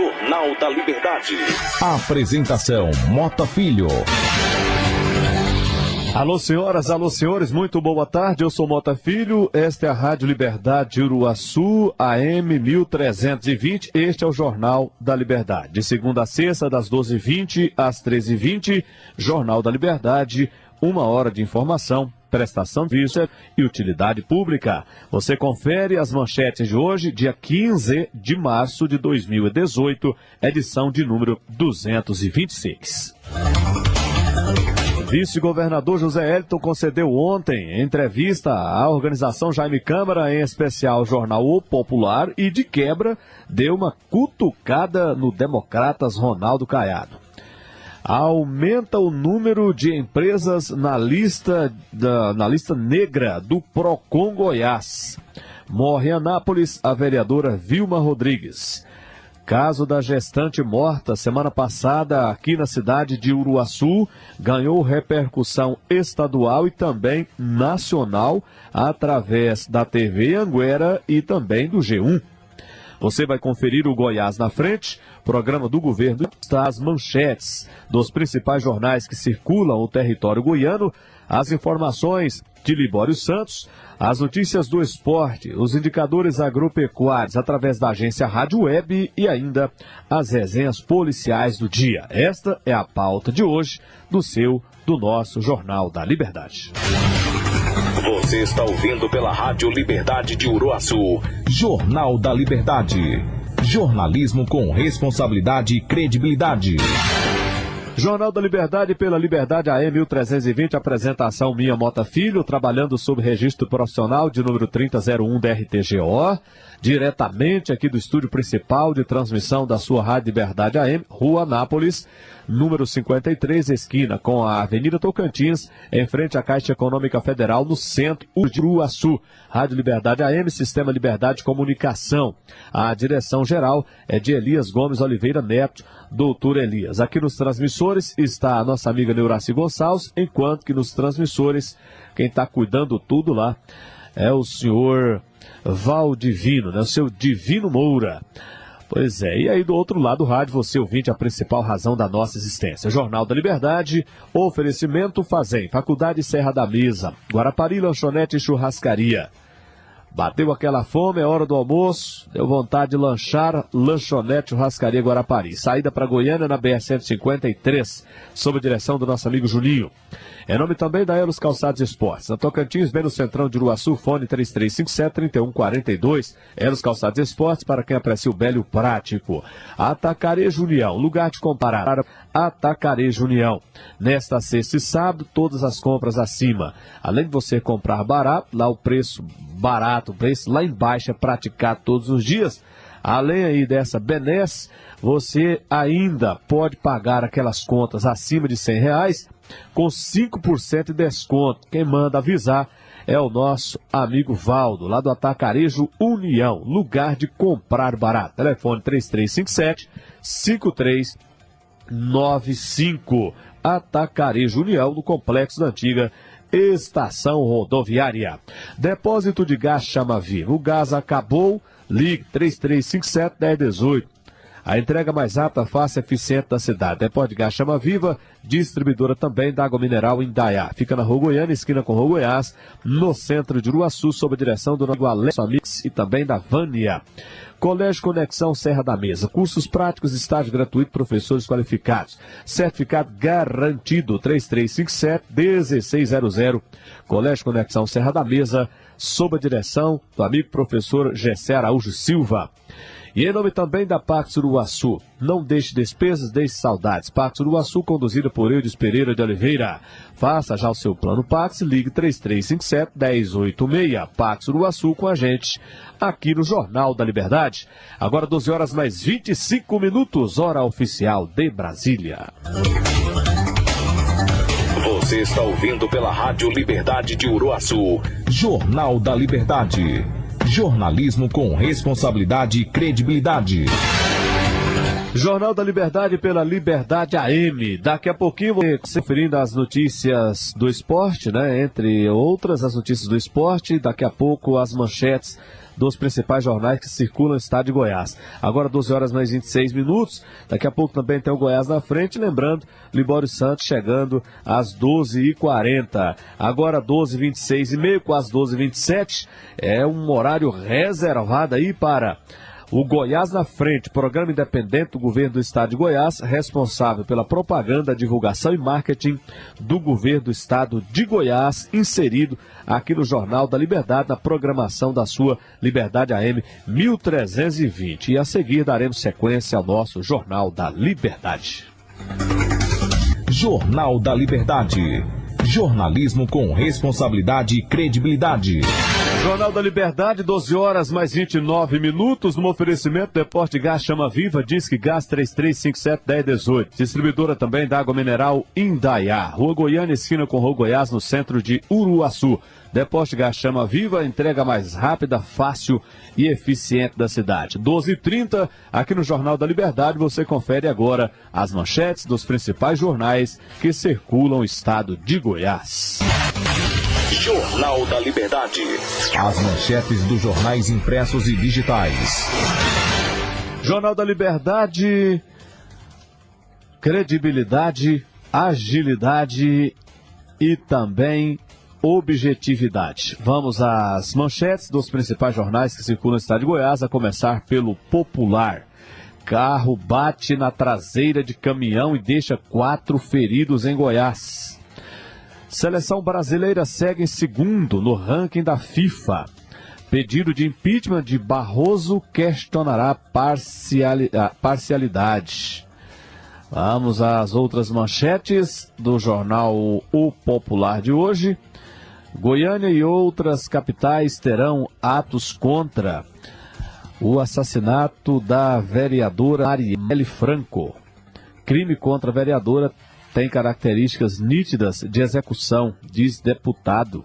Jornal da Liberdade. Apresentação Mota Filho. Alô senhoras, alô senhores, muito boa tarde, eu sou Mota Filho, esta é a Rádio Liberdade de Uruaçu, AM 1320, este é o Jornal da Liberdade. De segunda a sexta, das 12h20 às 13h20, Jornal da Liberdade, 1 hora de informação, prestação de serviço e utilidade pública. Você confere as manchetes de hoje, dia 15 de março de 2018, edição de número 226. Vice-governador José Hélito concedeu ontem entrevista à organização Jaime Câmara, em especial ao jornal O Popular, e de quebra deu uma cutucada no Democratas Ronaldo Caiado. Aumenta o número de empresas na lista negra do Procon Goiás. Morre em Anápolis a vereadora Vilma Rodrigues. Caso da gestante morta semana passada aqui na cidade de Uruaçu ganhou repercussão estadual e também nacional através da TV Anguera e também do G1. Você vai conferir o Goiás na Frente, programa do governo, as manchetes dos principais jornais que circulam o território goiano, as informações de Libório Santos, as notícias do esporte, os indicadores agropecuários através da agência Rádio Web e ainda as resenhas policiais do dia. Esta é a pauta de hoje do nosso Jornal da Liberdade. Você está ouvindo pela Rádio Liberdade de Uruaçu. Jornal da Liberdade. Jornalismo com responsabilidade e credibilidade. Jornal da Liberdade pela Liberdade AM 1320, apresentação minha Mota Filho, trabalhando sob registro profissional de número 3001 da RTGO, diretamente aqui do estúdio principal de transmissão da sua Rádio Liberdade AM, Rua Anápolis, número 53, esquina com a Avenida Tocantins, em frente à Caixa Econômica Federal, no centro de Uruaçu. Rádio Liberdade AM, Sistema Liberdade de Comunicação. A direção geral é de Elias Gomes Oliveira Neto, doutor Elias. Aqui nos transmissores está a nossa amiga Neuraci Gonçalves, enquanto que nos transmissores, quem está cuidando tudo lá é o senhor Valdivino, né? O seu Divino Moura. Pois é, e aí do outro lado do rádio, você ouvinte, a principal razão da nossa existência. Jornal da Liberdade, oferecimento Fazem, Faculdade Serra da Mesa, Guarapari, Lanchonete e Churrascaria. Bateu aquela fome, é hora do almoço, deu vontade de lanchar, Lanchonete Churrascaria Guarapari. Saída para Goiânia na BR-153, sob a direção do nosso amigo Juninho. Em nome também da Elos Calçados Esportes. Na Tocantins, bem no centrão de Uruaçu, fone 3357-3142. Elos Calçados Esportes, para quem aprecia o belo e o prático. Atacarejo União, lugar de comparar. Atacarejo União. Nesta sexta e sábado, todas as compras acima. Além de você comprar barato, lá o preço barato, o preço lá embaixo é praticado todos os dias. Além aí dessa benesse, você ainda pode pagar aquelas contas acima de R$100 com 5% de desconto. Quem manda avisar é o nosso amigo Valdo, lá do Atacarejo União, lugar de comprar barato. Telefone 3357-5395. Atacarejo União, no complexo da antiga Estação Rodoviária. Depósito de gás Chama Viva. O gás acabou, ligue 3357-1018. A entrega mais rápida, fácil e eficiente da cidade. Depósito de gás Chama Viva, distribuidora também da água mineral Indaiá. Fica na Rua Goiânia, esquina com Rua Goiás, no centro de Uruaçu, sob a direção do amigo Alex Amix e também da Vânia. Colégio Conexão Serra da Mesa. Cursos práticos, estágio gratuito, professores qualificados. Certificado garantido, 3357-1600. Colégio Conexão Serra da Mesa, sob a direção do amigo professor Gessé Araújo Silva. E em nome também da Pax Uruaçu. Não deixe despesas, deixe saudades. Pax Uruaçu, conduzida por Eudes Pereira de Oliveira. Faça já o seu plano Pax, ligue 3357-1086. Pax Uruaçu com a gente, aqui no Jornal da Liberdade. Agora 12 horas mais 25 minutos, hora oficial de Brasília. Você está ouvindo pela Rádio Liberdade de Uruaçu. Jornal da Liberdade. Jornalismo com responsabilidade e credibilidade. Jornal da Liberdade pela Liberdade AM. Daqui a pouquinho, você conferindo as notícias do esporte, né? Entre outras, as notícias do esporte. Daqui a pouco, as manchetes dos principais jornais que circulam no estado de Goiás. Agora 12 horas mais 26 minutos, daqui a pouco também tem o Goiás na frente, lembrando, Libório Santos chegando às 12h40. Agora 12h26h30, quase 12h27, é um horário reservado aí para o Goiás na frente, programa independente do governo do estado de Goiás, responsável pela propaganda, divulgação e marketing do governo do estado de Goiás, inserido aqui no Jornal da Liberdade, na programação da sua Liberdade AM 1320. E a seguir daremos sequência ao nosso Jornal da Liberdade. Jornal da Liberdade. Jornalismo com responsabilidade e credibilidade. Jornal da Liberdade, 12 horas mais 29 minutos, no oferecimento Deporte Gás Chama Viva, Disque Gás 3357-1018. Distribuidora também da água mineral Indaiá. Rua Goiânia, esquina com Rua Goiás, no centro de Uruaçu. Deporte Gás Chama Viva, entrega mais rápida, fácil e eficiente da cidade. 12h30, aqui no Jornal da Liberdade, você confere agora as manchetes dos principais jornais que circulam o estado de Goiás. Jornal da Liberdade. As manchetes dos jornais impressos e digitais. Jornal da Liberdade, credibilidade, agilidade e também objetividade. Vamos às manchetes dos principais jornais que circulam no estado de Goiás, a começar pelo Popular. Carro bate na traseira de caminhão e deixa 4 feridos em Goiás. Seleção brasileira segue em segundo no ranking da FIFA. Pedido de impeachment de Barroso questionará parcialidade. Vamos às outras manchetes do jornal O Popular de hoje. Goiânia e outras capitais terão atos contra o assassinato da vereadora Marielle Franco. Crime contra a vereadora tem características nítidas de execução, diz deputado.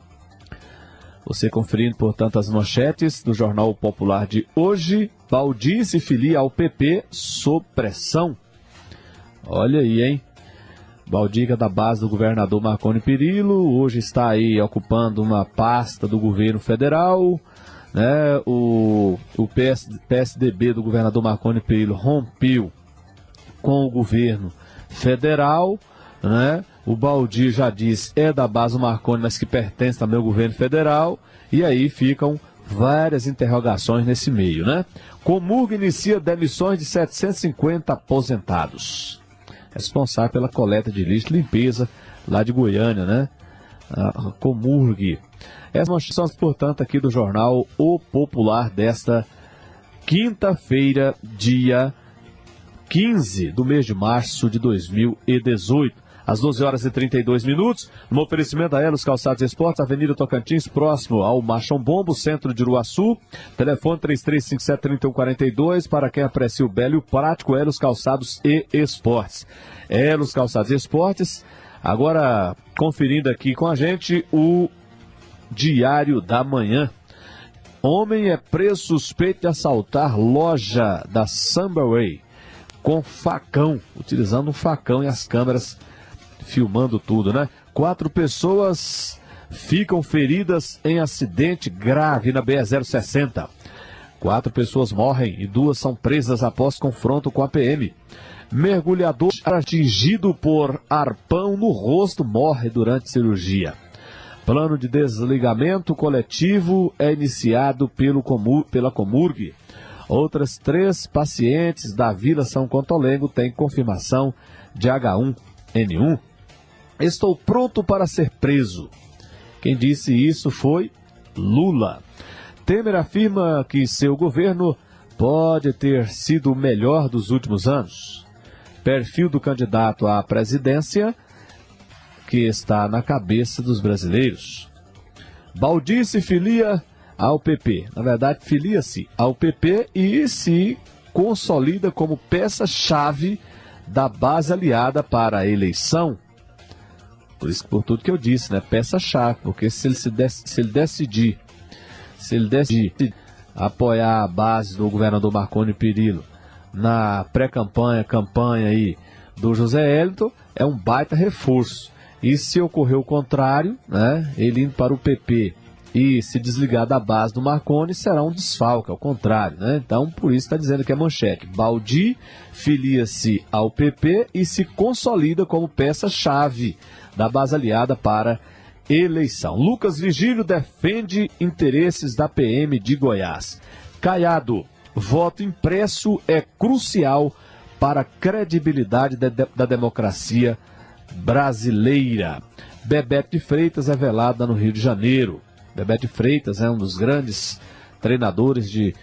Você conferindo, portanto, as manchetes do Jornal Popular de hoje. Baldi se filia ao PP sob pressão. Olha aí, hein? Baldi, que é da base do governador Marconi Perillo, hoje está aí ocupando uma pasta do governo federal, né? O PSDB do governador Marconi Perillo rompeu com o governo federal, né? O Baldi já diz, é da base do Marconi, mas que pertence também ao governo federal, e aí ficam várias interrogações nesse meio, né? Comurg inicia demissões de 750 aposentados. Responsável pela coleta de lixo e limpeza lá de Goiânia, né? A Comurg. Essas manchetes são, portanto, aqui do jornal O Popular desta quinta-feira, dia 15 do mês de março de 2018. Às 12 horas e 32 minutos, no oferecimento da Elos Calçados e Esportes, Avenida Tocantins, próximo ao Machão Bombo, centro de Uruaçu. Telefone 3357-3142, para quem aprecia o belo e o prático, Elos Calçados e Esportes. Elos Calçados e Esportes, agora conferindo aqui com a gente o Diário da Manhã. Homem é preso suspeito de assaltar loja da Samberway com facão, utilizando um facão e as câmeras filmando tudo, né? 4 pessoas ficam feridas em acidente grave na BR-060. 4 pessoas morrem e 2 são presas após confronto com a PM. Mergulhador atingido por arpão no rosto morre durante cirurgia. Plano de desligamento coletivo é iniciado pela Comurg. Outras 3 pacientes da Vila São Contolengo têm confirmação de H1N1. Estou pronto para ser preso. Quem disse isso foi Lula. Temer afirma que seu governo pode ter sido o melhor dos últimos anos. Perfil do candidato à presidência que está na cabeça dos brasileiros. Baldi se filia ao PP. Na verdade, filia-se ao PP e se consolida como peça-chave da base aliada para a eleição. Por isso, por tudo que eu disse, né? Peça-chave, porque se ele decidir apoiar a base do governador Marconi Perillo na pré-campanha, campanha aí do José Hélito, é um baita reforço. E se ocorrer o contrário, né? Ele indo para o PP e se desligar da base do Marconi será um desfalque, ao contrário, né? Então, por isso está dizendo que é manchete. Baldi filia-se ao PP e se consolida como peça-chave da base aliada para eleição. Lucas Vigílio defende interesses da PM de Goiás. Caiado, voto impresso é crucial para a credibilidade da democracia brasileira. Bebeto de Freitas é velada no Rio de Janeiro. Bebeto de Freitas é um dos grandes treinadores de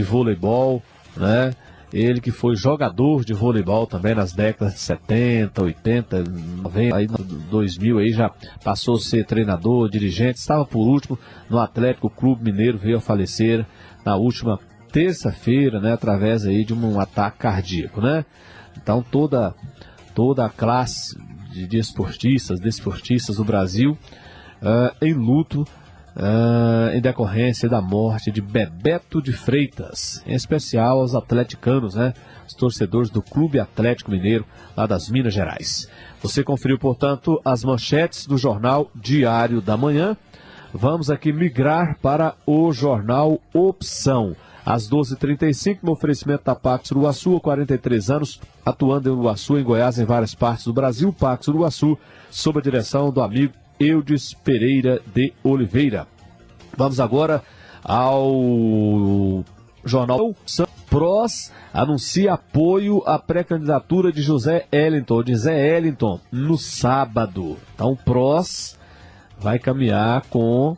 voleibol, né? Ele que foi jogador de voleibol também nas décadas de 70, 80, 90, aí 2000 aí já passou a ser treinador, dirigente, estava por último no Atlético Clube Mineiro, veio a falecer na última terça-feira, né, através aí de um ataque cardíaco, né? Então toda a classe de desportistas do Brasil em luto em decorrência da morte de Bebeto de Freitas, em especial aos atleticanos, né? Os torcedores do Clube Atlético Mineiro, lá das Minas Gerais. Você conferiu, portanto, as manchetes do Jornal Diário da Manhã. Vamos aqui migrar para o Jornal Opção. Às 12h35, no oferecimento da Pax Uruaçu, há 43 anos, atuando em Uruaçu, em Goiás, em várias partes do Brasil. Pax Uruaçu, sob a direção do amigo Eudes Pereira de Oliveira. Vamos agora ao Jornal PROS. Anuncia apoio à pré-candidatura de Zé Wellington, no sábado. Então o PROS vai caminhar com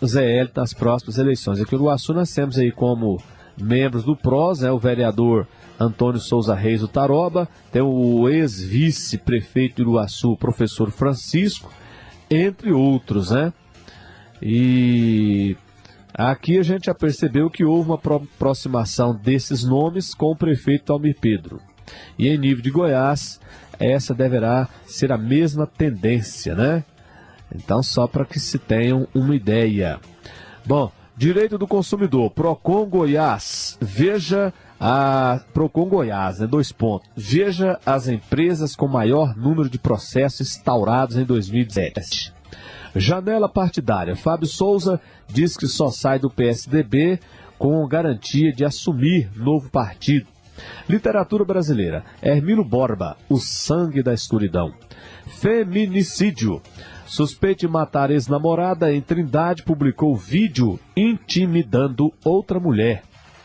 o Zé Wellington nas próximas eleições. Aqui no Uruaçu nós temos aí como membros do PROS, o vereador Antônio Souza Reis do Taroba, tem o ex-vice-prefeito de Uruaçu, professor Francisco, entre outros, né? E aqui a gente já percebeu que houve uma aproximação desses nomes com o prefeito Almir Pedro. E em nível de Goiás, essa deverá ser a mesma tendência, né? Então, só para que se tenham uma ideia. Bom, direito do consumidor, Procon Goiás, Procon Goiás, né, 2 pontos. Veja as empresas com maior número de processos instaurados em 2017. Janela partidária, Fábio Souza diz que só sai do PSDB com garantia de assumir novo partido. Literatura brasileira, Hermílio Borba, O Sangue da Escuridão. Feminicídio, suspeito de matar ex-namorada em Trindade publicou vídeo intimidando outra mulher.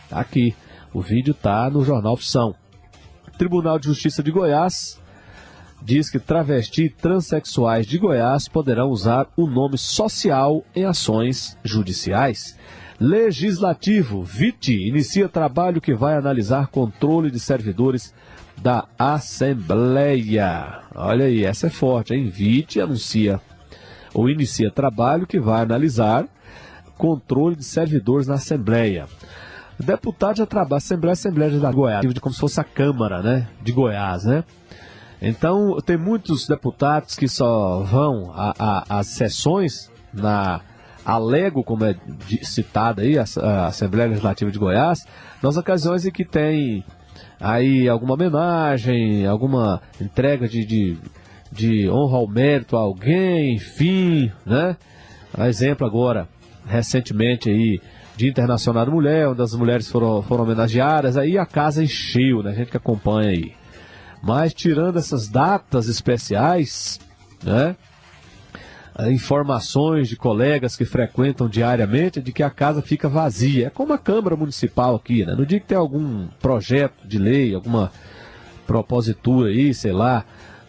Tá aqui. O vídeo está no Jornal Opção. Tribunal de Justiça de Goiás diz que travesti e transexuais de Goiás poderão usar o nome social em ações judiciais. Legislativo, VIT, inicia trabalho que vai analisar controle de servidores da Assembleia. Olha aí, essa é forte, hein? VIT inicia trabalho que vai analisar controle de servidores na Assembleia. O deputado já trabalha, Assembleia de Goiás, como se fosse a Câmara, né, de Goiás, né? Então, tem muitos deputados que só vão às sessões, alego, como é citada aí, a Assembleia Legislativa de Goiás, nas ocasiões em que tem aí alguma homenagem, alguma entrega de honra ao mérito a alguém, enfim, né? Exemplo agora, recentemente aí, Dia Internacional da Mulher, onde as mulheres foram homenageadas, aí a casa encheu, né? A gente que acompanha aí. Mas tirando essas datas especiais, né? Informações de colegas que frequentam diariamente de que a casa fica vazia. É como a Câmara Municipal aqui, né? No dia que tem algum projeto de lei, alguma propositura aí, sei lá,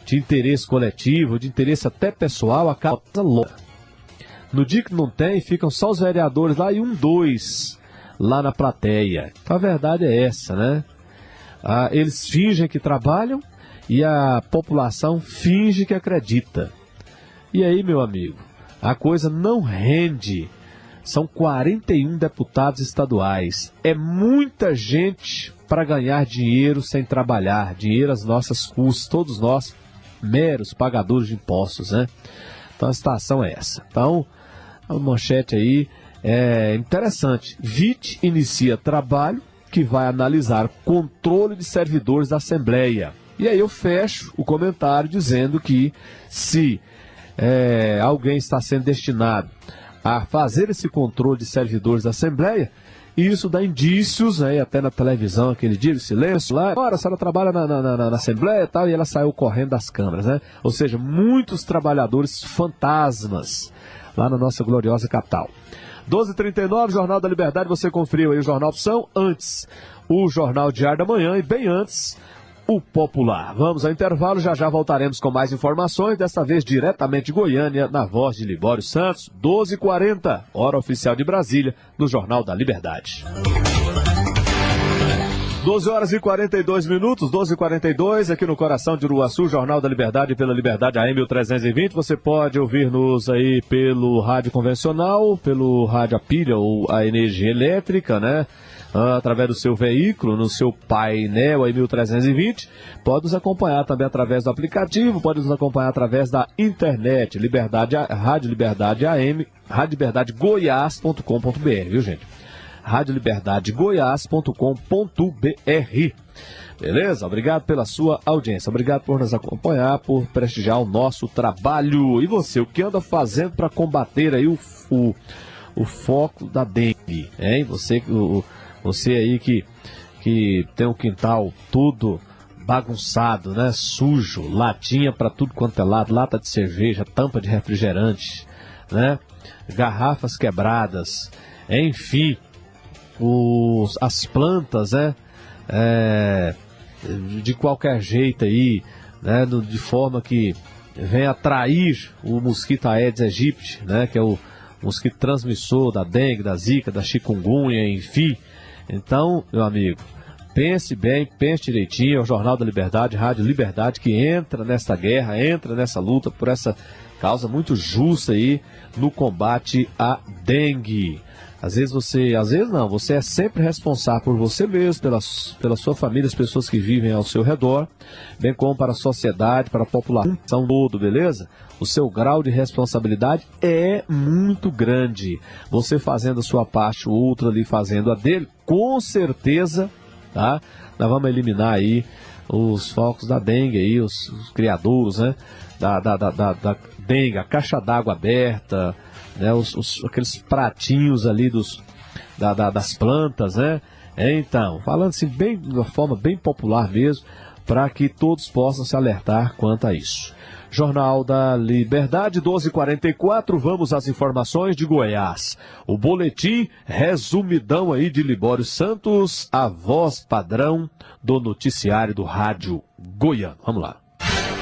de interesse coletivo, de interesse até pessoal, a casa lota. No dia que não tem, ficam só os vereadores lá e 2 lá na plateia. Então a verdade é essa, né? Eles fingem que trabalham e a população finge que acredita. E aí, meu amigo, a coisa não rende. São 41 deputados estaduais. É muita gente para ganhar dinheiro sem trabalhar. Dinheiro às nossas custas, todos nós, meros pagadores de impostos, né? Então a situação é essa. Então, a manchete aí é interessante. VIT inicia trabalho que vai analisar controle de servidores da Assembleia. E aí eu fecho o comentário dizendo que se alguém está sendo destinado a fazer esse controle de servidores da Assembleia, e isso dá indícios, né, até na televisão, aquele dia de silêncio lá, agora a senhora trabalha na Assembleia e tal, e ela saiu correndo das câmeras, né? Ou seja, muitos trabalhadores fantasmas lá na nossa gloriosa capital. 12h39, Jornal da Liberdade, você conferiu aí o Jornal Opção, antes o Jornal Diário da Manhã e bem antes o Popular. Vamos ao intervalo, já já voltaremos com mais informações, desta vez diretamente de Goiânia, na voz de Libório Santos, 12h40, hora oficial de Brasília, no Jornal da Liberdade. 12h42, 12h42, aqui no coração de Uruaçu, Jornal da Liberdade pela Liberdade AM 1320. Você pode ouvir-nos aí pelo rádio convencional, pelo rádio a pilha ou a energia elétrica, né? Através do seu veículo, no seu painel aí 1320, pode nos acompanhar também através do aplicativo, pode nos acompanhar através da internet, Rádio Liberdade AM, radioliberdadegoias.com.br, viu gente? radioliberdadegoias.com.br. Beleza? Obrigado pela sua audiência, obrigado por nos acompanhar, por prestigiar o nosso trabalho. E você, o que anda fazendo para combater aí o foco da dengue, hein? Você aí que tem um quintal tudo bagunçado, né? Sujo, latinha para tudo quanto é lado, lata de cerveja, tampa de refrigerante, né? Garrafas quebradas, enfim, as plantas, né? De qualquer jeito aí, né? De forma que vem atrair o mosquito Aedes aegypti, né? Que é o mosquito transmissor da dengue, da zika, da chikungunya, enfim. Então, meu amigo, pense bem, pense direitinho, é o Jornal da Liberdade, Rádio Liberdade, que entra nessa guerra, entra nessa luta por essa causa muito justa aí no combate à dengue. Às vezes você é sempre responsável por você mesmo, pela sua família, as pessoas que vivem ao seu redor, bem como para a sociedade, para a população toda, beleza? O seu grau de responsabilidade é muito grande. Você fazendo a sua parte, o outro ali fazendo a dele, com certeza, tá? Nós vamos eliminar aí os focos da dengue aí, os criadouros, né? Da dengue, a caixa d'água aberta, né? Aqueles pratinhos ali das plantas, né? Então, falando assim, de uma forma bem popular mesmo, para que todos possam se alertar quanto a isso. Jornal da Liberdade, 12h44, vamos às informações de Goiás. O boletim resumidão aí de Libório Santos, a voz padrão do noticiário do rádio goiano. Vamos lá.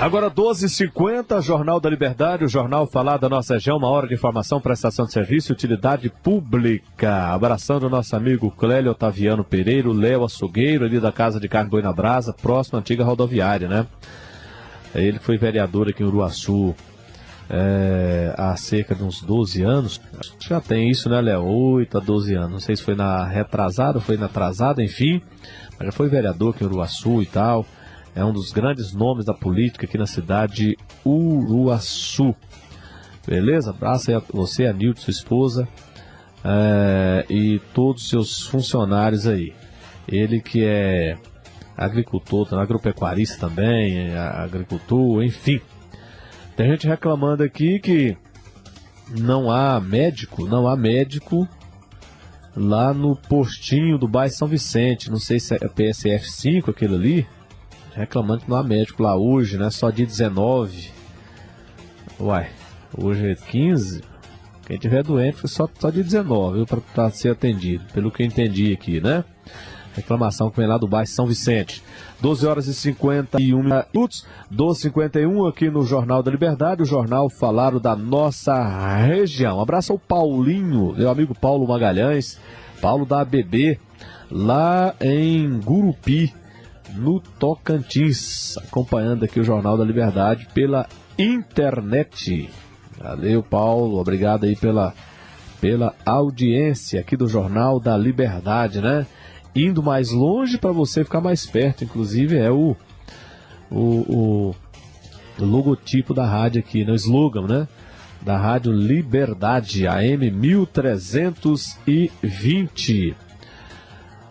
Agora 12h50, Jornal da Liberdade, o jornal falar da nossa região, uma hora de informação, prestação de serviço e utilidade pública. Abraçando o nosso amigo Clélio Otaviano Pereira, o Léo Açougueiro, ali da Casa de Carne Boi na Brasa, próximo à antiga rodoviária, né? Ele foi vereador aqui em Uruaçu há cerca de uns 12 anos. Já tem isso, né, Léo? 8 a 12 anos. Não sei se foi na retrasada ou foi na atrasada, enfim. Mas já foi vereador aqui em Uruaçu e tal. É um dos grandes nomes da política aqui na cidade de Uruaçu. Beleza? Abraço aí a você, a Nilton, sua esposa, e todos os seus funcionários aí. Ele que é agricultor, agropecuarista também, agricultor, enfim. Tem gente reclamando aqui que não há médico lá no postinho do bairro São Vicente. Não sei se é PSF 5 aquele ali. Reclamando que não há médico lá hoje, né? Só dia 19. Uai, hoje é 15. Quem tiver doente foi só dia 19, para ser atendido, pelo que eu entendi aqui, né? Reclamação que vem lá do bairro São Vicente. 12h51 minutos, 12h51 aqui no Jornal da Liberdade, o jornal falaram da nossa região. Um abraço ao Paulinho, meu amigo Paulo Magalhães, Paulo da ABB, lá em Gurupi, no Tocantins, acompanhando aqui o Jornal da Liberdade pela internet. Valeu, Paulo, obrigado aí pela audiência aqui do Jornal da Liberdade, né? Indo mais longe para você ficar mais perto, inclusive é o logotipo da rádio aqui, no slogan, né? Da Rádio Liberdade, AM 1320.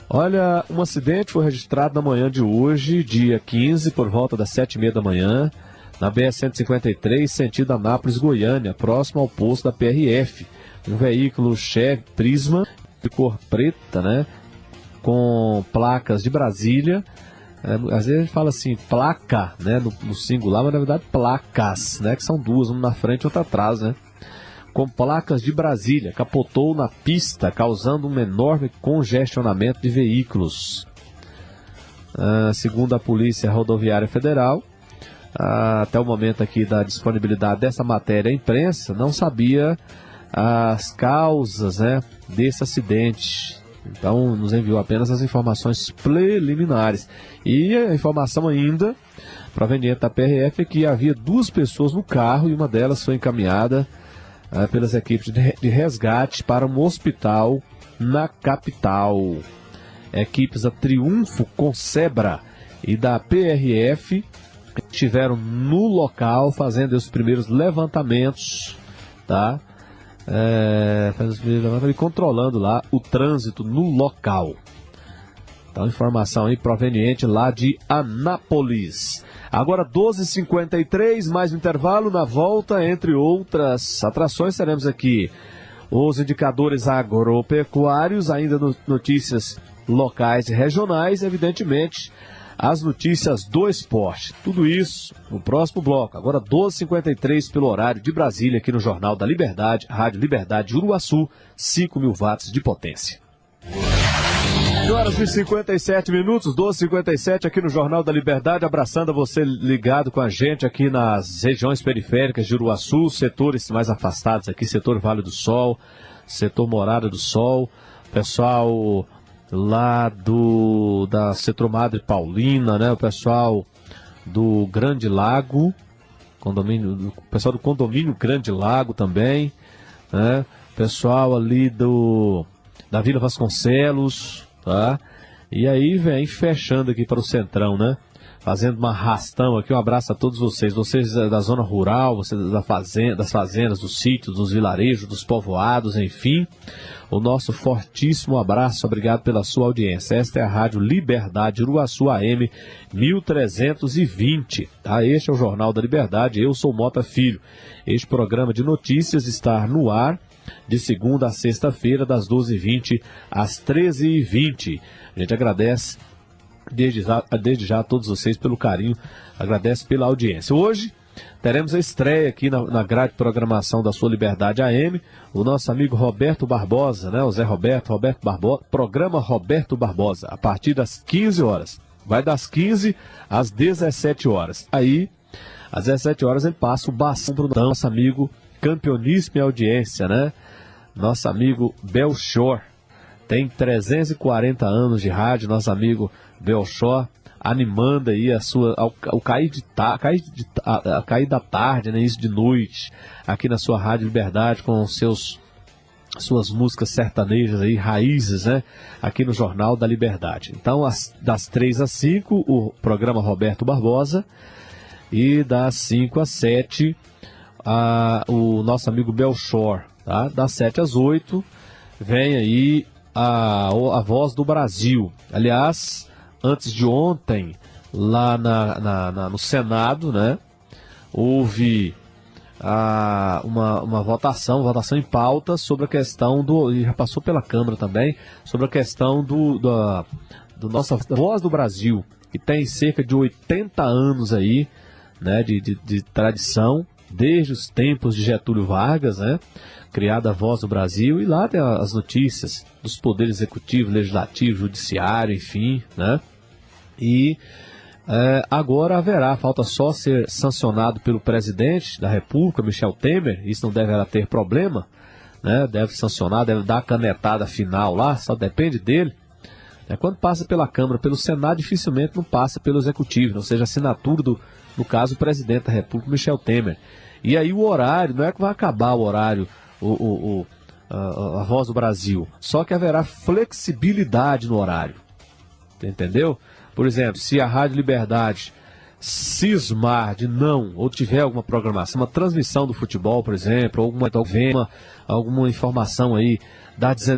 Olha, um acidente foi registrado na manhã de hoje, dia 15, por volta das 7h30 da manhã, na BR-153, sentido Anápolis, Goiânia, próximo ao posto da PRF. um veículo Chevy Prisma de cor preta, né? Com placas de Brasília. Às vezes a gente fala assim, placa, né? No singular, mas na verdade placas, né? Que são duas, uma na frente e outra atrás, né? Com placas de Brasília, capotou na pista, causando um enorme congestionamento de veículos. Segundo a Polícia Rodoviária Federal, até o momento aqui da disponibilidade dessa matéria à imprensa, não sabia as causas, né, desse acidente. Então, nos enviou apenas as informações preliminares. E a informação ainda, proveniente da PRF, é que havia 2 pessoas no carro e uma delas foi encaminhada pelas equipes de resgate para um hospital na capital. Equipes da Triunfo Consebra e da PRF estiveram no local fazendo os primeiros levantamentos, tá? E controlando lá o trânsito no local. Então, informação aí proveniente lá de Anápolis. Agora 12h53, mais um intervalo. Na volta, entre outras atrações, teremos aqui os indicadores agropecuários, ainda notícias locais e regionais, evidentemente, as notícias do esporte. Tudo isso no próximo bloco. Agora 12h53 pelo horário de Brasília, aqui no Jornal da Liberdade, Rádio Liberdade Uruaçu, 5.000 watts de potência. 12h57, 12h57 aqui no Jornal da Liberdade, abraçando a você ligado com a gente aqui nas regiões periféricas de Uruaçu, setores mais afastados aqui, setor Vale do Sol, setor Morada do Sol, pessoal lá da setor Madre Paulina, né, o pessoal do Grande Lago, o pessoal do condomínio Grande Lago também, né, pessoal ali da Vila Vasconcelos, tá? E aí vem fechando aqui para o Centrão, né? Fazendo uma arrastão aqui, um abraço a todos vocês da zona rural, vocês das fazendas, dos sítios, dos vilarejos, dos povoados, enfim. O nosso fortíssimo abraço, obrigado pela sua audiência. Esta é a Rádio Liberdade Uruaçu AM 1320, tá? Este é o Jornal da Liberdade, eu sou Mota Filho. Este programa de notícias está no ar de segunda a sexta-feira, das 12h20 às 13h20. A gente agradece desde já a todos vocês pelo carinho, agradece pela audiência. Hoje teremos a estreia aqui na grade de programação da sua Liberdade AM, o nosso amigo Roberto Barbosa, né? O Zé Roberto Barbosa, programa Roberto Barbosa, a partir das 15 horas. Vai das 15 às 17 horas. Aí, às 17 horas, ele passa o bastão para o nosso amigo campeoníssimo em audiência, né? Nosso amigo Belchor, tem 340 anos de rádio, nosso amigo Belchor, animando aí ao cair da tarde, né, isso de noite, aqui na sua Rádio Liberdade, com suas músicas sertanejas aí, raízes, né, aqui no Jornal da Liberdade. Então, das 3 às 5, o programa Roberto Barbosa, e das 5 às 7, o nosso amigo Belchor, tá? Das 7 às 8, vem aí a Voz do Brasil. Aliás, antes de ontem, lá no Senado, né, houve uma votação em pauta sobre a questão e já passou pela Câmara também, sobre a questão do nossa Voz do Brasil, que tem cerca de 80 anos aí, né, de tradição, desde os tempos de Getúlio Vargas, né, criada a Voz do Brasil, e lá tem as notícias dos poderes executivo, legislativo, judiciário, enfim, né? E agora falta só ser sancionado pelo presidente da República, Michel Temer, isso não deverá ter problema, né? Deve sancionar, deve dar a canetada final lá, só depende dele. Quando passa pela Câmara, pelo Senado, dificilmente não passa pelo Executivo, ou seja, a assinatura no caso, o presidente da República, Michel Temer. E aí o horário, não é que vai acabar o horário, a Voz do Brasil, só que haverá flexibilidade no horário, entendeu? Por exemplo, se a Rádio Liberdade cismar de não, ou tiver alguma programação, uma transmissão do futebol, por exemplo, alguma informação aí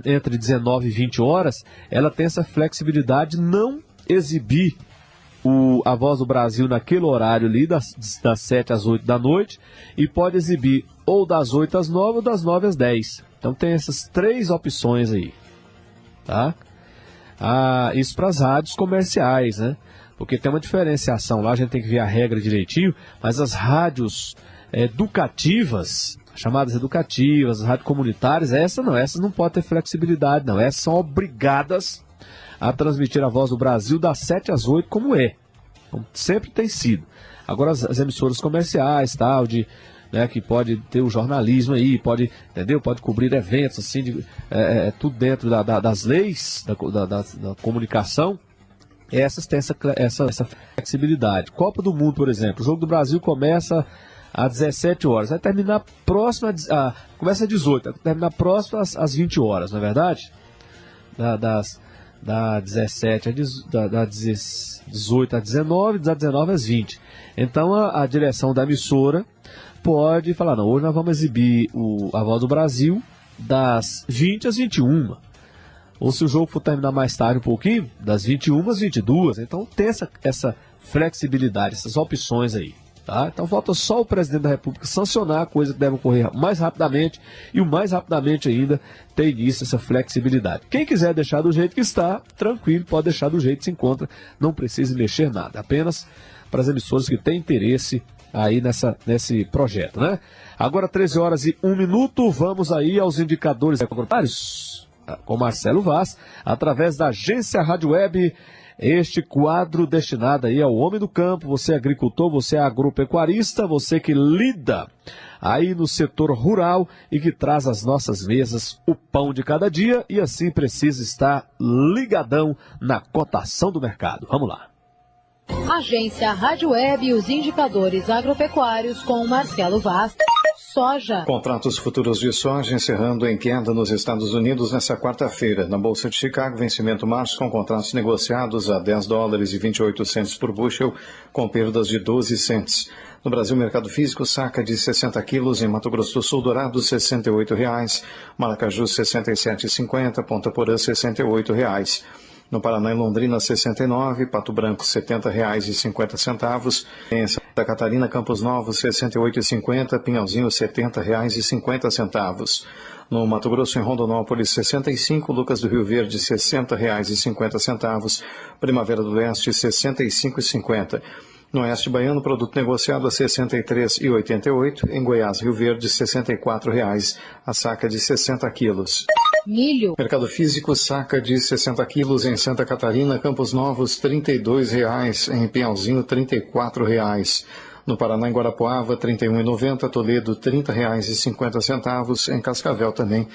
entre 19 e 20 horas, ela tem essa flexibilidade de não exibir a Voz do Brasil naquele horário ali, das 7 às 8 da noite, e pode exibir ou das 8 às 9 ou das 9 às 10. Então tem essas 3 opções aí, tá? Isso para as rádios comerciais, né? Porque tem uma diferenciação lá, a gente tem que ver a regra direitinho, mas as rádios educativas, chamadas educativas, as rádios comunitárias, essas não podem ter flexibilidade, não. Essas são obrigadas a transmitir a Voz do Brasil das 7 às 8, como como sempre tem sido. Agora as emissoras comerciais, tal, que pode ter o jornalismo aí, pode cobrir eventos, assim, tudo dentro das leis da comunicação. Essas têm essa flexibilidade. Copa do Mundo, por exemplo, o Jogo do Brasil começa às 17 horas, vai terminar próximo, começa às 18, vai terminar próximo às 20 horas, não é verdade? Da 17 da 18 às 19, da 19 às 20. Então a direção da emissora pode falar, não, hoje nós vamos exibir a Voz do Brasil das 20 às 21. Ou se o jogo for terminar mais tarde um pouquinho, das 21 às 22. Então tem essa flexibilidade, essas opções aí. Tá? Então falta só o presidente da República sancionar a coisa que deve ocorrer mais rapidamente, e o mais rapidamente ainda ter início essa flexibilidade. Quem quiser deixar do jeito que está, tranquilo, pode deixar do jeito que se encontra, não precisa mexer nada, apenas para as emissoras que têm interesse aí nesse projeto, né? Agora 13 horas e 1 minuto, vamos aí aos indicadores agropecuários com Marcelo Vaz, através da agência Rádio Web. Este quadro destinado aí ao homem do campo, você é agricultor, você é agropecuarista, você que lida aí no setor rural e que traz às nossas mesas o pão de cada dia e assim precisa estar ligadão na cotação do mercado. Vamos lá. Agência Rádio Web e os indicadores agropecuários com Marcelo Vaz. Soja. Contratos futuros de soja encerrando em queda nos Estados Unidos nesta quarta-feira. Na Bolsa de Chicago, vencimento março com contratos negociados a $10,28 por bushel, com perdas de 12 cents. No Brasil, mercado físico, saca de 60 quilos em Mato Grosso do Sul, Dourado, R$ 68,00. Maracaju, R$ 67,50. Ponta Porã, R$ 68,00. No Paraná e Londrina, 69, Pato Branco, R$ 70,50. Em Santa Catarina, Campos Novos, R$ 68,50, Pinhalzinho, R$ 70,50. No Mato Grosso, em Rondonópolis, 65, Lucas do Rio Verde, R$ 60,50. Primavera do Leste, R$ 65,50. No Oeste Baiano, produto negociado a R$ 63,88. Em Goiás, Rio Verde, R$ 64,00. A saca de 60 quilos. Milho. Mercado físico, saca de 60 quilos em Santa Catarina, Campos Novos, R$ 32,00. Em Pinhalzinho, R$ 34,00. No Paraná, em Guarapuava, R$ 31,90. Toledo, R$ 30,50. Em Cascavel também, R$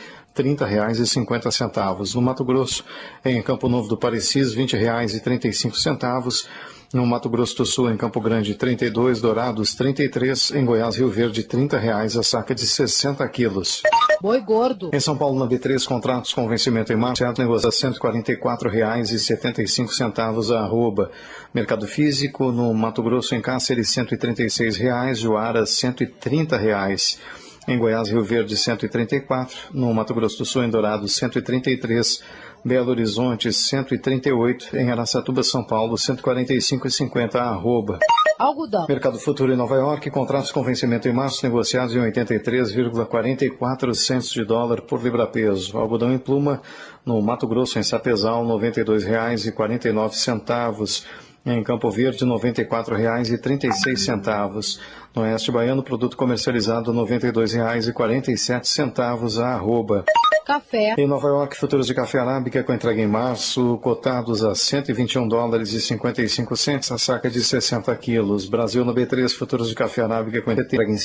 30,50. No Mato Grosso, em Campo Novo do Parecis, R$ 20,35. No Mato Grosso do Sul, em Campo Grande, 32, Dourados, 33, em Goiás, Rio Verde, R$ 30,00, a saca de 60 quilos. Boi gordo. Em São Paulo, na B3, contratos com vencimento em março, negocia R$ 144,75 a arroba. Mercado físico, no Mato Grosso, em Cáceres, R$ 136,00, Juara, R$ 130,00. Em Goiás, Rio Verde, 134. No Mato Grosso do Sul, em Dourados, 133. Belo Horizonte, 138. Em Araçatuba, São Paulo, 145,50 a arroba. Algodão. Mercado futuro em Nova York, contratos com vencimento em março, negociados em 83,44 centos de dólar por libra-peso. Algodão em pluma, no Mato Grosso, em Sapezal, R$ 92,49. Em Campo Verde, R$ 94,36. No Oeste Baiano, produto comercializado R$ 92,47 a arroba. Café. Em Nova York, futuros de café arábica com entrega em março, cotados a $121,55, a saca de 60 quilos. Brasil, no B3, futuros de café arábica com entrega em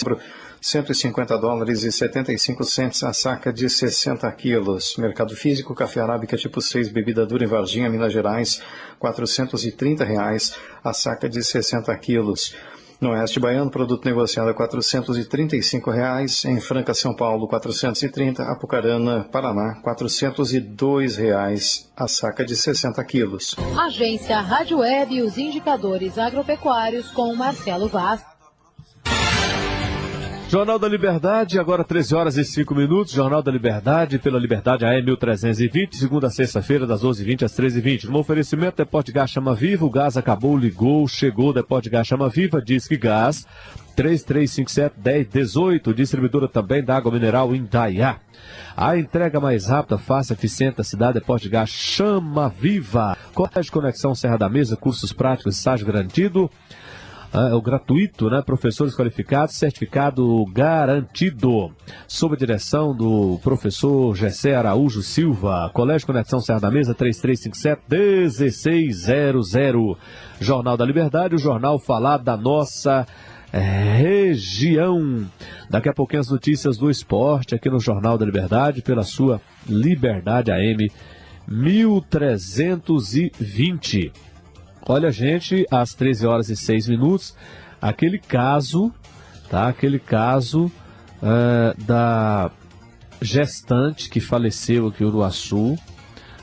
$150,75, a saca de 60 quilos. Mercado físico, café arábica tipo 6, bebida dura em Varginha, Minas Gerais, R$ 430,00, a saca de 60 quilos. No Oeste Baiano, produto negociado a R$ 435,00. Em Franca, São Paulo, R$ 430. Apucarana, Paraná, R$ 402,00. A saca de 60 quilos. Agência Rádio Web e os indicadores agropecuários com Marcelo Vaz. Jornal da Liberdade, agora 13 horas e 5 minutos. Jornal da Liberdade, pela Liberdade AM 1320, segunda a sexta-feira, das 12h20 às 13h20. No oferecimento, Depósito de Gás Chama Viva, o gás acabou, ligou, chegou, Depósito de Gás Chama Viva, Disque Gás, 3357-1018, distribuidora também da água mineral Indaiá. A entrega mais rápida, fácil, eficiente da cidade, Depósito de Gás Chama Viva. Colégio Conexão Serra da Mesa, cursos práticos, estágio garantido. O gratuito, né? Professores qualificados, certificado garantido. Sob a direção do professor Gessé Araújo Silva. Colégio Conexão Serra da Mesa, 3357-1600. Jornal da Liberdade, o jornal falado da nossa região. Daqui a pouquinho as notícias do esporte aqui no Jornal da Liberdade, pela sua Liberdade AM 1320. Olha, gente, às 13 horas e 6 minutos, aquele caso, tá? Aquele caso da gestante que faleceu aqui em Uruaçu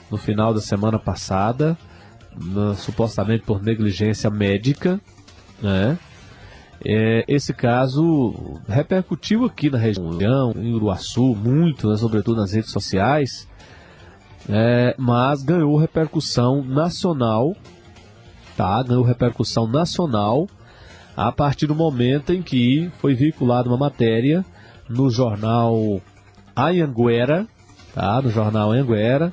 no final da semana passada, supostamente por negligência médica, né? Esse caso repercutiu aqui na região, em Uruaçu, muito, né, sobretudo nas redes sociais, mas ganhou repercussão nacional. Tá, ganhou repercussão nacional a partir do momento em que foi veiculada uma matéria no jornal Anhanguera, tá, no jornal Anhanguera,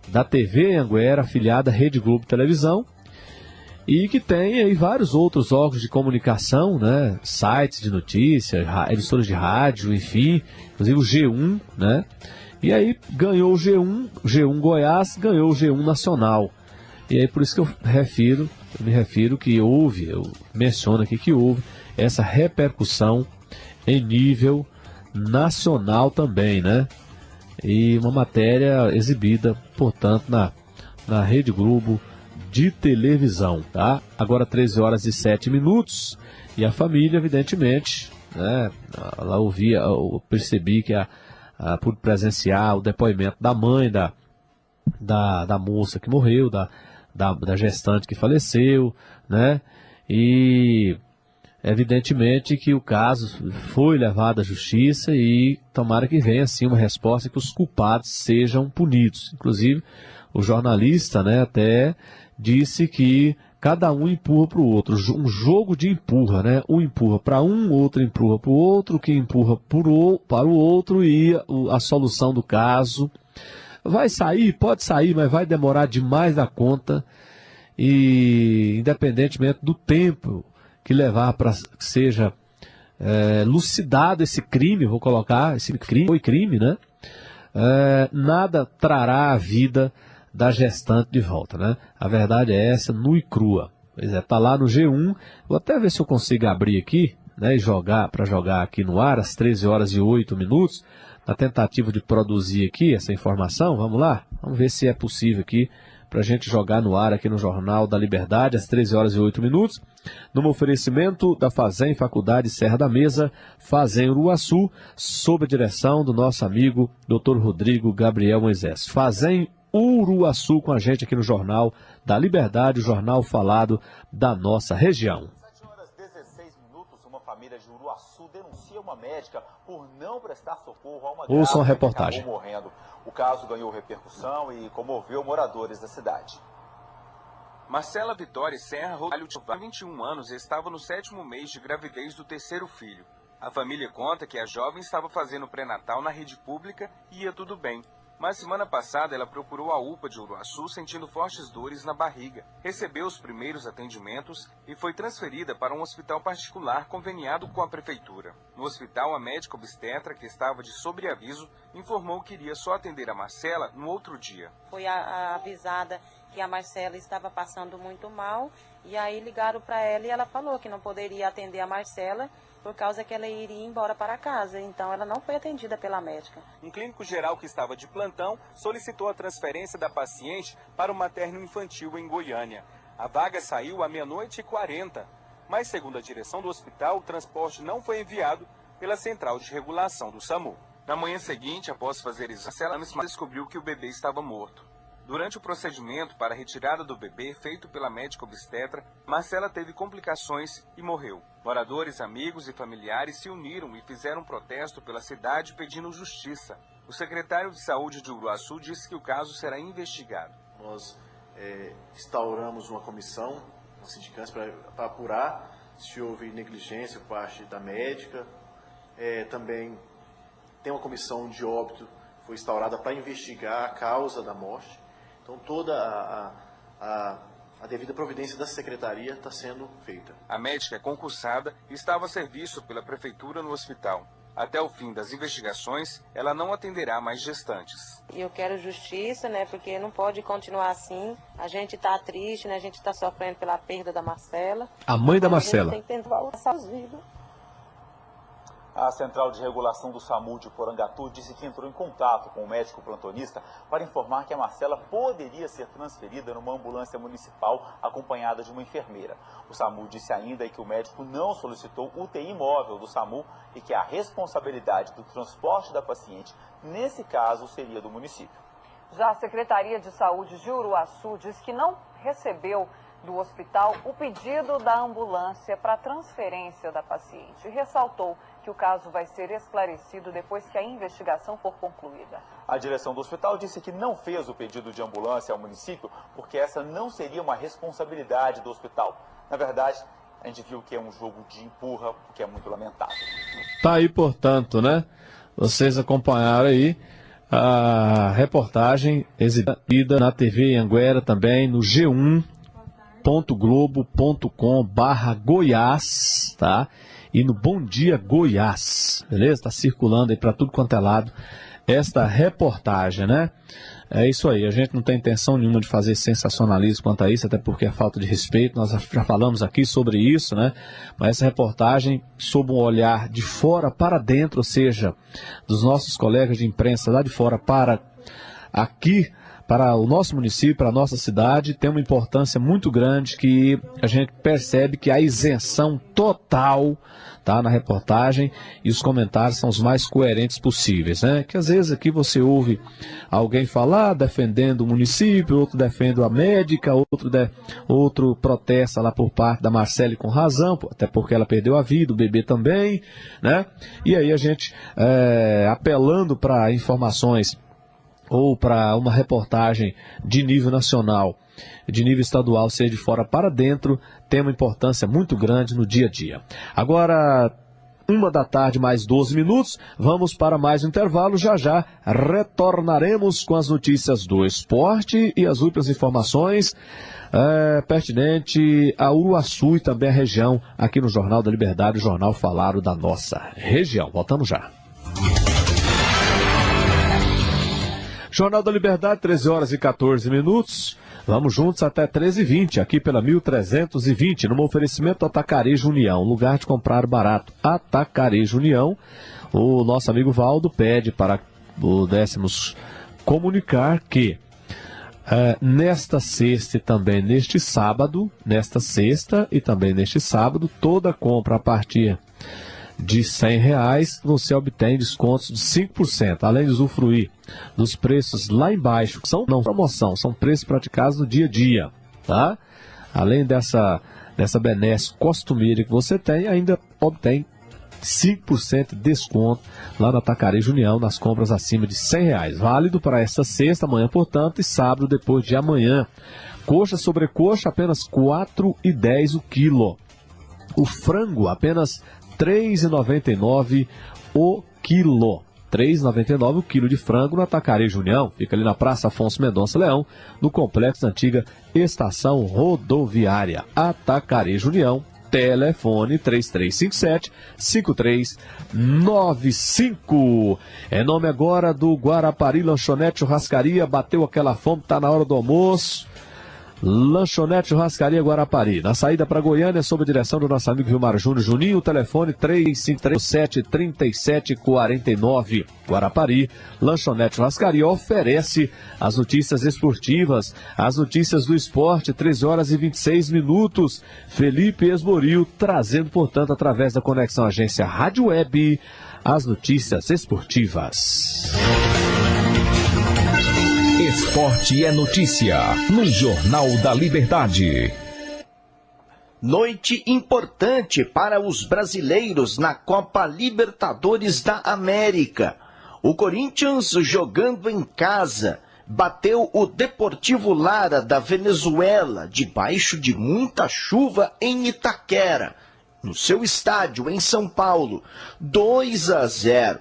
da TV Anhanguera, afiliada à Rede Globo Televisão, e que tem aí vários outros órgãos de comunicação, né, sites de notícias, emissoras de rádio, enfim, inclusive o G1, né, e aí ganhou o G1 Goiás, ganhou o G1 Nacional. E aí por isso que eu me refiro que houve, eu menciono aqui que houve essa repercussão em nível nacional também, né? E uma matéria exibida, portanto, na Rede Globo de televisão, tá? Agora 13 horas e 7 minutos e a família, evidentemente, né? Ela ouvia, eu percebi que por presenciar o depoimento da mãe da moça que morreu, da gestante que faleceu, né? E evidentemente que o caso foi levado à justiça e tomara que venha assim uma resposta que os culpados sejam punidos. Inclusive, o jornalista, né, até disse que cada um empurra para o outro, um jogo de empurra, né? Um empurra para um, outro empurra para o outro, que empurra para o outro e a solução do caso vai sair, pode sair, mas vai demorar demais da conta e independentemente do tempo que levar para que seja lucidado esse crime, vou colocar, esse crime foi crime, né? Nada trará a vida da gestante de volta, né? A verdade é essa, nua e crua. Pois é, tá lá no G1, vou até ver se eu consigo abrir aqui, né, e jogar aqui no ar, às 13 horas e 8 minutos, na tentativa de produzir aqui essa informação. Vamos lá? Vamos ver se é possível aqui para a gente jogar no ar aqui no Jornal da Liberdade, às 13 horas e 8 minutos, num oferecimento da Fazem Faculdade Serra da Mesa, Fazem Uruaçu, sob a direção do nosso amigo Dr. Rodrigo Gabriel Moisés. Fazem Uruaçu com a gente aqui no Jornal da Liberdade, o jornal falado da nossa região. 7 horas e 16 minutos, uma família de Uruaçu denuncia uma médica por não prestar socorro a uma grávida que reportagem. acabou morrendo. O caso ganhou repercussão e comoveu moradores da cidade. Marcela Vitória Serra Rogalho tinha 21 anos e estava no 7º mês de gravidez do 3º filho. A família conta que a jovem estava fazendo pré-natal na rede pública e ia tudo bem. Mas semana passada ela procurou a UPA de Uruaçu sentindo fortes dores na barriga. Recebeu os primeiros atendimentos e foi transferida para um hospital particular conveniado com a prefeitura. No hospital, a médica obstetra, que estava de sobreaviso, informou que iria só atender a Marcela no outro dia. Foi avisada que a Marcela estava passando muito mal e aí ligaram para ela e ela falou que não poderia atender a Marcela por causa que ela iria embora para casa, então ela não foi atendida pela médica. Um clínico geral que estava de plantão solicitou a transferência da paciente para o materno infantil em Goiânia. A vaga saiu à 00:40, mas segundo a direção do hospital, o transporte não foi enviado pela central de regulação do SAMU. Na manhã seguinte, após fazer exames, Marcela descobriu que o bebê estava morto. Durante o procedimento para a retirada do bebê feito pela médica obstetra, Marcela teve complicações e morreu. Moradores, amigos e familiares se uniram e fizeram protesto pela cidade pedindo justiça. O secretário de Saúde de Uruaçu disse que o caso será investigado. Nós instauramos uma comissão, uma sindicância, para apurar se houve negligência por parte da médica. Também tem uma comissão de óbito que foi instaurada para investigar a causa da morte. Então toda a devida providência da secretaria está sendo feita. A médica concursada estava a serviço pela prefeitura no hospital. Até o fim das investigações, ela não atenderá mais gestantes. E eu quero justiça, né, porque não pode continuar assim. A gente está triste, né, a gente está sofrendo pela perda da Marcela. A mãe da Marcela. A gente tem que tentar salvar as vidas. A Central de Regulação do SAMU de Porangatu disse que entrou em contato com o médico plantonista para informar que a Marcela poderia ser transferida numa ambulância municipal acompanhada de uma enfermeira. O SAMU disse ainda que o médico não solicitou UTI móvel do SAMU e que a responsabilidade do transporte da paciente, nesse caso, seria do município. Já a Secretaria de Saúde de Uruaçu diz que não recebeu do hospital o pedido da ambulância para transferência da paciente e ressaltou que o caso vai ser esclarecido depois que a investigação for concluída. A direção do hospital disse que não fez o pedido de ambulância ao município porque essa não seria uma responsabilidade do hospital. Na verdade, a gente viu que é um jogo de empurra, o que é muito lamentável. Tá aí, portanto, né? Vocês acompanharam aí a reportagem exibida na TV Anhanguera também, no g1.globo.com/Goiás, tá? E no Bom Dia Goiás, beleza? Tá circulando aí para tudo quanto é lado esta reportagem, né? É isso aí, a gente não tem intenção nenhuma de fazer sensacionalismo quanto a isso, até porque é falta de respeito, nós já falamos aqui sobre isso, né? Mas essa reportagem, sob um olhar de fora para dentro, ou seja, dos nossos colegas de imprensa lá de fora para aqui, para o nosso município, para a nossa cidade, tem uma importância muito grande que a gente percebe que há isenção total, tá, na reportagem, e os comentários são os mais coerentes possíveis, né? Que às vezes aqui você ouve alguém falar defendendo o município, outro defende a médica, outro protesta lá por parte da Marcela com razão, até porque ela perdeu a vida, o bebê também, né? E aí a gente apelando para informações ou para uma reportagem de nível nacional, de nível estadual, seja de fora para dentro, tem uma importância muito grande no dia a dia. Agora, 1h mais 12 minutos, vamos para mais um intervalo, já retornaremos com as notícias do esporte e as últimas informações pertinente a Uruaçu e também a região, aqui no Jornal da Liberdade, o Jornal Falado da nossa região. Voltamos já. Jornal da Liberdade, 13h14. Vamos juntos até 13h20, aqui pela 1320, num oferecimento Atacarejo União, lugar de comprar barato. Atacarejo União. O nosso amigo Valdo pede para pudéssemos comunicar que nesta sexta e também neste sábado, toda compra a partir de R$100, você obtém descontos de 5%, além de usufruir dos preços lá embaixo, que são não promoção, são preços praticados no dia a dia, tá? Além dessa benesse costumeira que você tem, ainda obtém 5% de desconto lá na Atacarejo União, nas compras acima de R$100. Válido para esta sexta, amanhã, portanto, e sábado depois de amanhã. Coxa sobre coxa, apenas R$4,10 o quilo. O frango, apenas R$3,99 o quilo. R$3,99 o quilo de frango no Atacarejo União. Fica ali na Praça Afonso Mendonça Leão, no complexo da antiga Estação Rodoviária. Atacarejo União, telefone 3357-5395. É nome agora do Guarapari Lanchonete Churrascaria. Bateu aquela fome, tá na hora do almoço. Lanchonete Churrascaria Guarapari, na saída para Goiânia, sob a direção do nosso amigo Vilmar Júnior Juninho, telefone 3537-3749. Guarapari, Lanchonete Churrascaria oferece as notícias esportivas, as notícias do esporte, 13h26. Felipe Esboril trazendo, portanto, através da conexão agência Rádio Web, as notícias esportivas. Esporte é notícia no Jornal da Liberdade. Noite importante para os brasileiros na Copa Libertadores da América. O Corinthians, jogando em casa, bateu o Deportivo Lara da Venezuela, debaixo de muita chuva em Itaquera, no seu estádio em São Paulo, 2-0.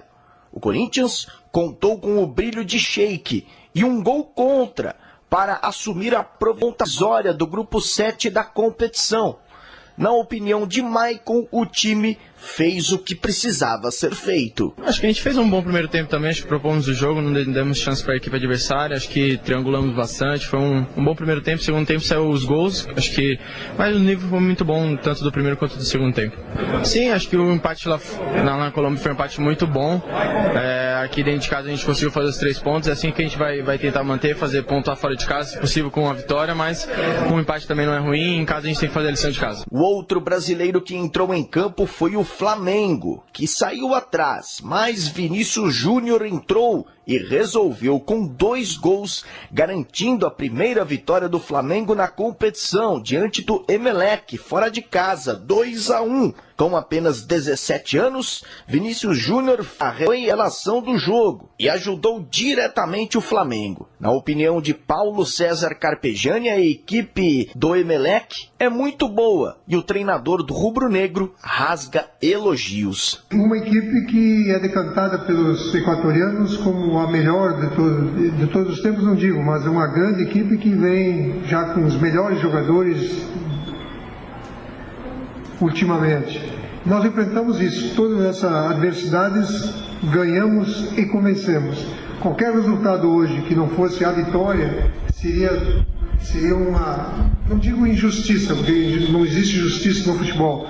O Corinthians contou com o brilho de Sheik e um gol contra para assumir a provisória do grupo 7 da competição. Na opinião de Maicon, o time fez o que precisava ser feito. Acho que a gente fez um bom primeiro tempo também, acho que propomos o jogo, não demos chance para a equipe adversária, acho que triangulamos bastante, foi um bom primeiro tempo, segundo tempo saiu os gols, acho que mas o nível foi muito bom, tanto do primeiro quanto do segundo tempo. Sim, acho que o empate lá na Colômbia foi um empate muito bom, aqui dentro de casa a gente conseguiu fazer os 3 pontos, é assim que a gente vai tentar manter, fazer pontuar fora de casa, se possível com uma vitória, mas um empate também não é ruim, em casa a gente tem que fazer a lição de casa. O outro brasileiro que entrou em campo foi o Flamengo, que saiu atrás, mas Vinícius Júnior entrou e resolveu com 2 gols, garantindo a primeira vitória do Flamengo na competição, diante do Emelec, fora de casa, 2-1. Com apenas 17 anos, Vinícius Júnior arreou a relação do jogo e ajudou diretamente o Flamengo. Na opinião de Paulo César Carpegiani, a equipe do Emelec é muito boa e o treinador do rubro-negro rasga elogios. Uma equipe que é decantada pelos equatorianos como a melhor de todos os tempos, não digo, mas é uma grande equipe que vem já com os melhores jogadores ultimamente. Nós enfrentamos isso, todas essas adversidades, ganhamos e convencemos. Qualquer resultado hoje que não fosse a vitória seria uma, não digo injustiça, porque não existe justiça no futebol,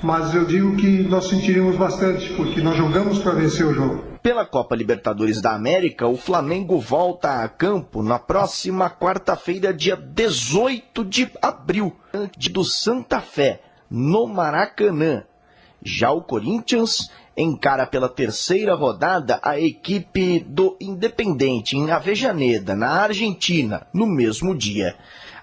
mas eu digo que nós sentiríamos bastante, porque nós jogamos para vencer o jogo. Pela Copa Libertadores da América, o Flamengo volta a campo na próxima quarta-feira, dia 18 de abril, diante do Santa Fé, no Maracanã. Já o Corinthians encara pela terceira rodada a equipe do Independente em Avejaneda, na Argentina, no mesmo dia.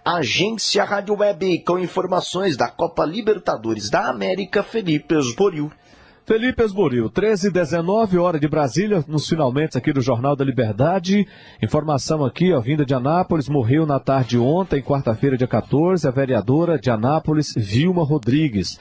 Agência Rádio Web, com informações da Copa Libertadores da América, Felipe Esboril. Felipe Esboril, 13h19, hora de Brasília, nos finalmente aqui do Jornal da Liberdade. Informação aqui, ó, vinda de Anápolis, morreu na tarde de ontem, quarta-feira, dia 14, a vereadora de Anápolis, Vilma Rodrigues.